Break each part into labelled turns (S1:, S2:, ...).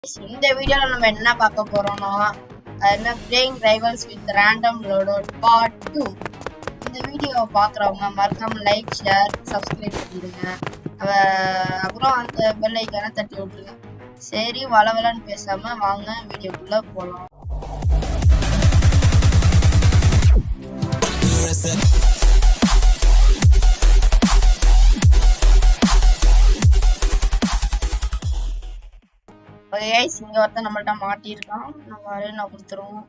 S1: இந்த வீடியோல நம்ம என்ன பார்க்க போறோம்னா என்ன playing Rivals with random loadout part 2. இந்த வீடியோவை பார்க்குறவங்க மறக்காம லைக் ஷேர் சப்ஸ்கிரைப் பண்ணிடுங்க. அப்புறம் அந்த பெல் ஐக்கானை தட்டி விட்டுருங்க. சரி வளவலன்னு பேசாம வாங்க வீடியோக்குள்ள போலாம். இங்க ஒருத்தன் நம்மள்ட்ட மாட்டிருக்கான். நம்ம அரேனா கொடுத்துருவோம்.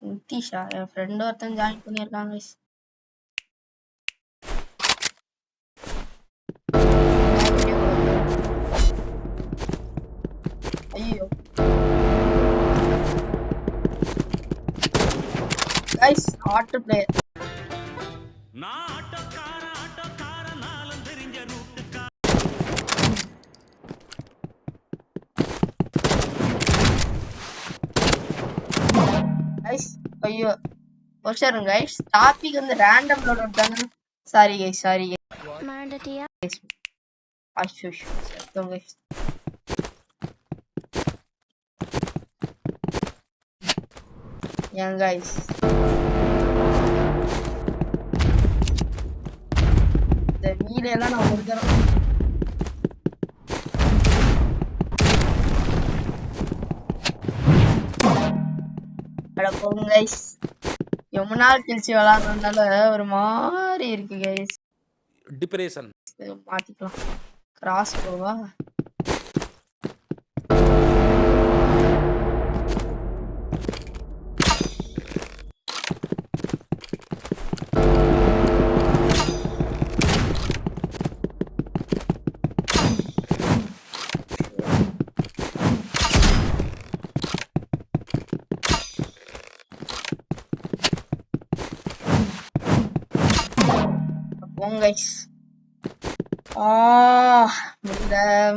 S1: நிதிஷா என் ஃப்ரெண்ட் ஒருத்தன் ஜாயின் பண்ணியிருக்காங்க. ஐயோ கைஸ் ஆட்டோ பிளேயர் ஐயோ ஒரு சாருங்க கைஸ் டாபிக் வந்து ரேண்டம் லோடவுட் தானே. சாரி கைஸ் மறந்துட்டியா ஐயோ சத்தம் கைஸ். ஏன் கைஸ் இந்த வீடியோலாம் நான் ஒரு தடவை போங்க கைஸ். ரொம்ப நாள் கழிச்சு விளாடுறதுனால ஒரு மாதிரி இருக்கு கைஸ்.
S2: டிப்ரெஷன்
S1: மாத்திக்கலாம். கிராஸ் போவா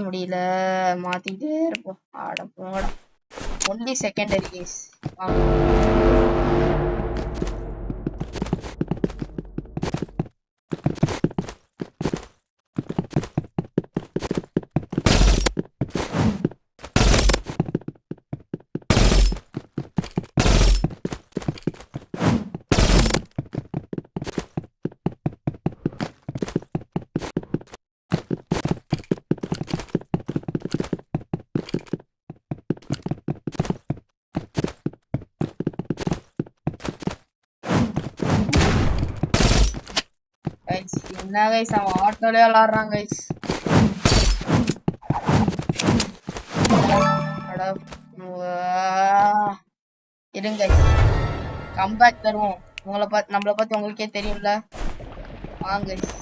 S1: முடியல மாத்திட்டே இருப்போம். ஆட போங்கடா. Only secondary case. என்ன கைஸ் அவன் ஆட்டோலயே விளாடுறான் கைஸ். இருங்க கம்பேக் தருவோம். நம்மளை பத்தி உங்களுக்கே தெரியும்ல. வாங்க கைஸ்.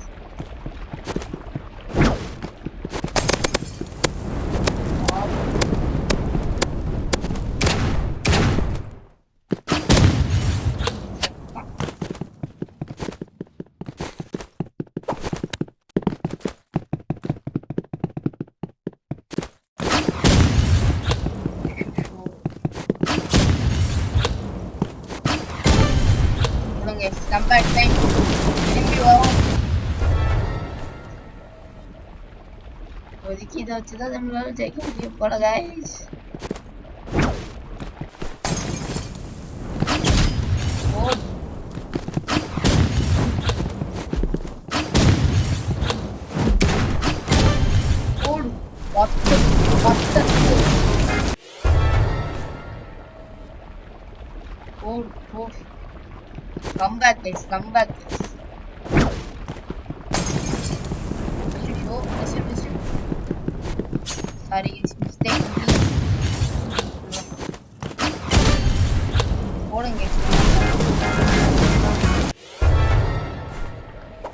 S1: Comeback time. ஒதுக்கி இதை வச்சுதான் நம்மளால ஜெயிக்க முடியும் போல guys. Come back guys. Sorry guys, mistake. போடுங்க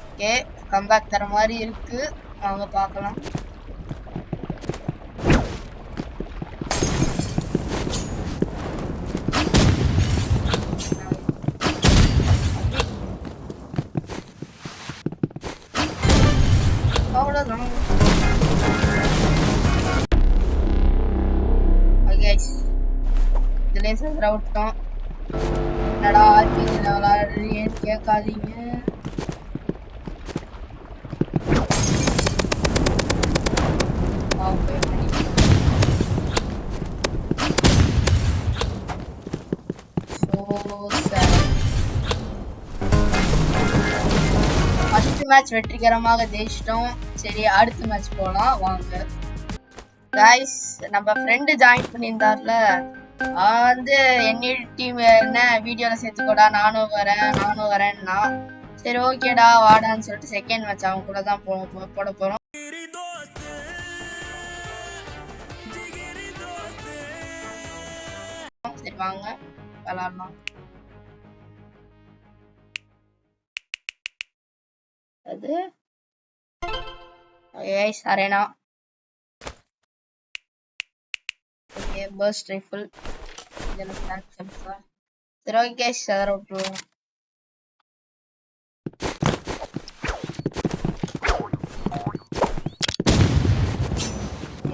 S1: ஓகே கம்பேக் தர மாதிரி இருக்கு. வாங்க பார்க்கலாம். விட்டோம். என்னடா ஆச்சு விளையாடுறீங்கன்னு கேட்காதீங்க. மேட்ச் வெற்றிகரமாக ஜெயிச்சிட்டோம். சரி அடுத்த மேட்ச் போலாம் வாங்க. கைஸ் நம்ம ஃப்ரெண்டு ஜாயின் பண்ணியிருந்தார்ல, வந்து என்னோட டீம் என்ன வீடியோல சேர்த்துக்கோடா நானும் வரேன்னா சரி ஓகேடா வாடான்னு சொல்லிட்டு செகண்ட் மேட்ச் அவன் கூட தான் போட போறோம். சரி வாங்க விளாடலாம். அது அரேனா ஓகே பர்ஸ்ட் ரைஃபிள் இதெல்லாம் சரி ஓகே சதற விட்டுருவோம்.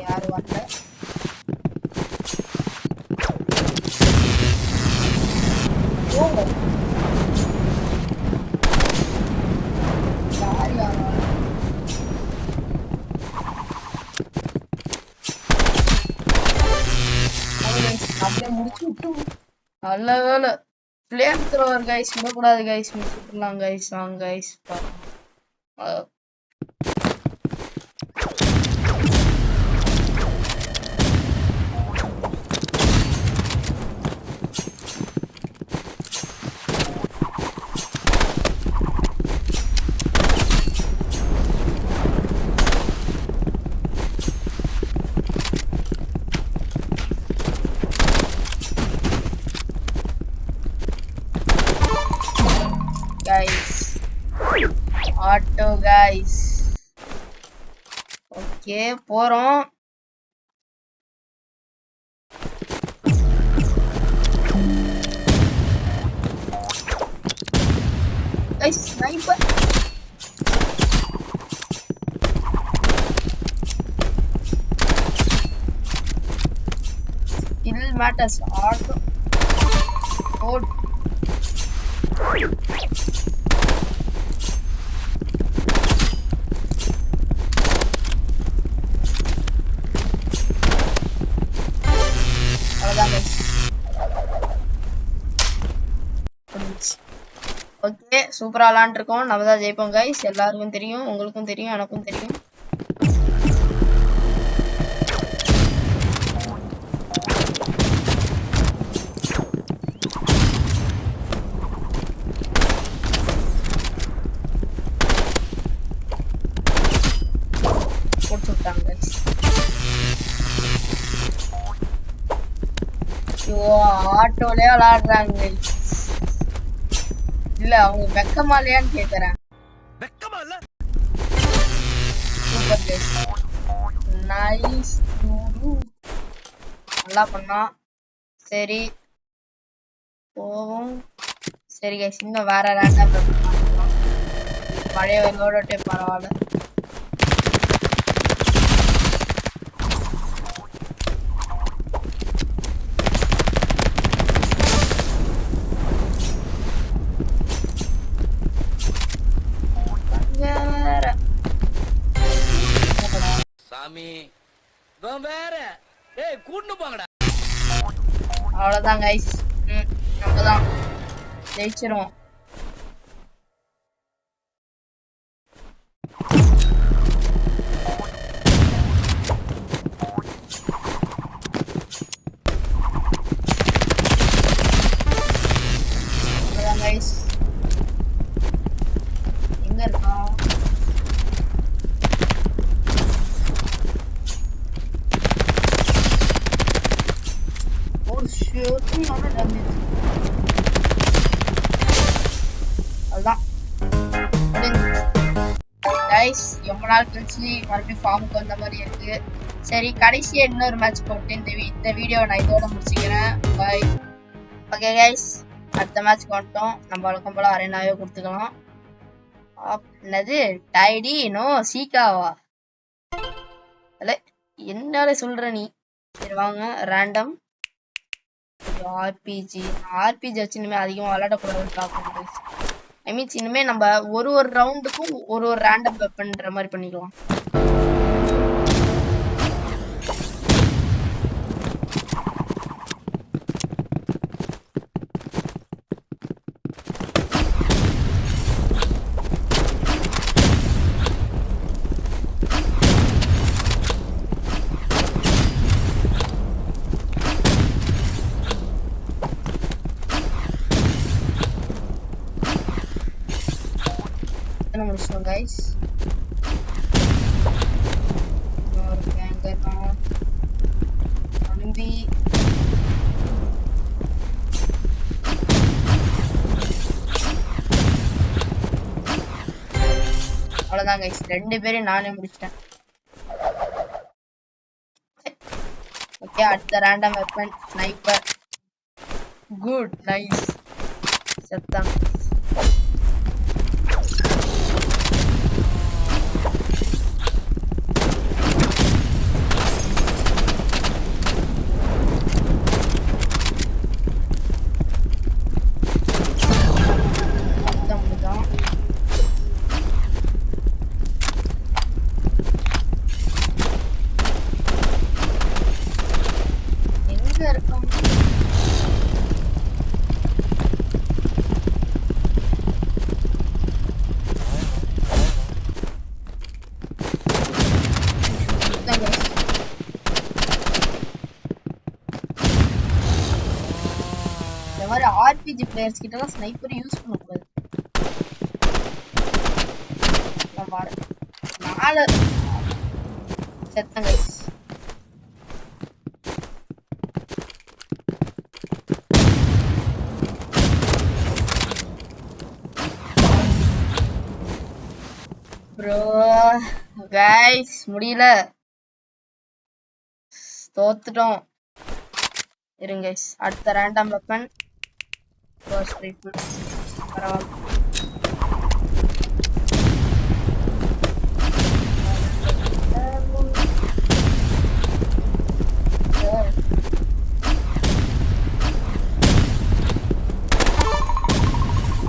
S1: யாரு வரல. அப்படியே முடிச்சு விட்டோம். நல்ல வேலை ஃப்ளேம் த்ரோவர் கைஸ் விடக்கூடாது கைஸ், முடிச்சுக்கலாம் கைஸ். வாங்க கைஸ் ஆட்டோ கைஸ். ஓகே போறோம். Guys sniper kill matters. Auto ஓட் ஓகே சூப்பரா விளாண்டுருக்கோம். நம்ம தான் ஜெயிப்போம் கைஸ். எல்லாருக்கும் தெரியும், உங்களுக்கும் தெரியும், எனக்கும் தெரியும். போட்டு விட்டாங்க கைஸ். ஆட்டோலயே விளாடுறாங்க. இல்ல அவங்க வெக்கமாலையான்னு கேக்குறேன். சூப்பர் கைஸ், நைஸ் நல்லா பண்ணா. சரி போவோம். சரி கைஸ் இன்னும் வேற ரேண்டம் பழைய லோடோட்டே பரவாயில்ல. அவ்வளவுதான் கைஸ், நம்ம தான் ஜெயிச்சிருவோம். அவ்வளவுதான் கைஸ். எங்க இருக்கோம்? அதுதான் கைஸ், ரொம்ப நாள் கழிச்சு மறுபடியும் ஃபார்முக்கு வந்த மாதிரி இருக்கு. சரி கடைசியா இன்னொரு மேட்ச் போட்டு இந்த வீடியோ நான் இதோட முடிச்சுக்கிறேன். பாய். ஓகே கைஸ், அடுத்த மேட்ச் வந்துட்டோம். நம்ம வழக்கம் போல அரேனாவே கொடுத்துக்கலாம். என்னது டைடி நோ சீக்காவா? அல்ல என்னால சொல்ற நீ. சரி வாங்க ரேண்டம் ஆர்பிஜி வச்சு இனிமே அதிகமா விளையாடக்கூடாதுன்னு பார்க்கணும். ஐ மீன்ஸ் இனிமே நம்ம ஒரு ரவுண்டுக்கும் ஒரு ரேண்டம் வெப்பன்ற மாதிரி பண்ணிக்கலாம். guys. ஒரு கேங்கர்னா அனுப்பி அவ்வளவுதான் guys. 2 பேரையும் நானே முடிச்சிட்டேன். ஓகே, அடுத்த random weapon sniper. Good, nice. செத்தான். RPG பிளேயர்ஸ் கிட்ட எல்லாம் ஸ்னைப்பர் யூஸ் பண்ண கூடாது. நான் பாரு 4 செத்தங்க गाइस. ப்ரோ गाइस முடியல, தோத்துட்டோம். இருங்க गाइस, அடுத்த ரேண்டம் வெப்பன் First rifle. பரவாயில்ல.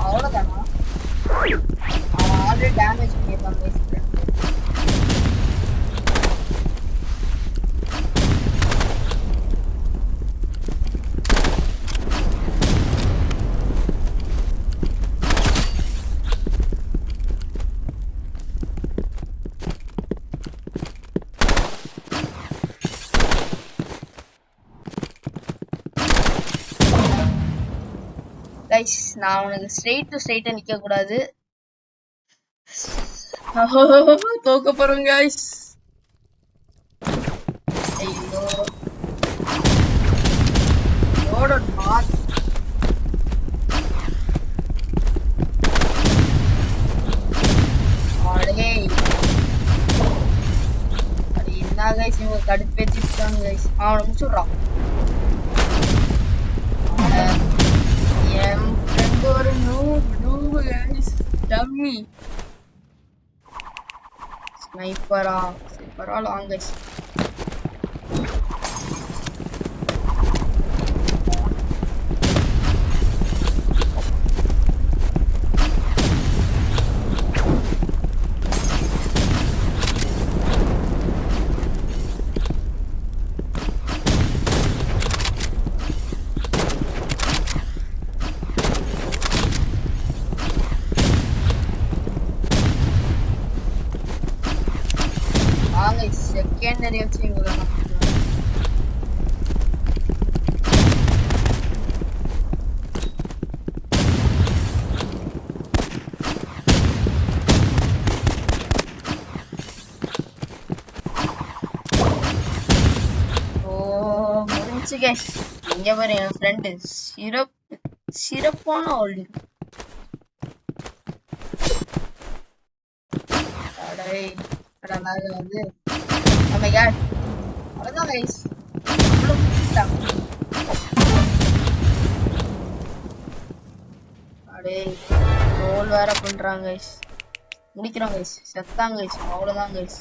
S1: அவ்வளவுதானா? அவன் ஆல்ரெடி டேமேஜ் பண்ணியிருக்கான் guys. guys, நான் உனக்கு ஸ்ட்ரைட் டு ஸ்ட்ரைட்டா நிக்க கூடாது. தோக்க போறோம் guys. ஐயோ ஓட மாட். அடே அட என்ன guys, இவங்க கடுப்பேத்திட்டாங்க guys. அவனை முடிச்சுடுறான். என் ஃப்ரெண்ட் ஒரு noob guys, டம்மி ஸ்னைப்பரா. பரவாயில்ல வாங்க guys. செகண்டரி வச்சு இவங்க முடிஞ்சு guys. இங்க பாரு என் ஃப்ரெண்டு சிறப்பான ஆளு. அடே அடனால வந்து oh my god, அவ்வளவுதான் guys. அடே ரோல் வேற பண்றாங்க guys. முடிக்கிறோம் guys. செத்தாங்க guys. அவ்வளவுதான் guys.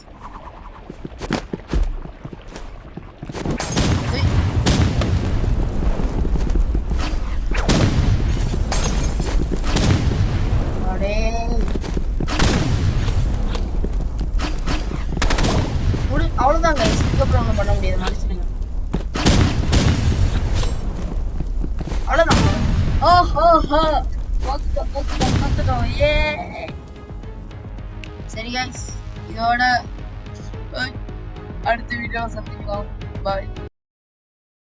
S1: அடே அவ்வளவுதான் guys. இதுக்கப்புறம் ஒன்றும் பண்ண முடியாது, மனுஷனுங்க. அவ்வளவுதான். ஓஹோ பார்த்துட்டோம். ஏ சரி guys, இதோட அடுத்த வீடியோ சந்திக்கலாம். பாய்.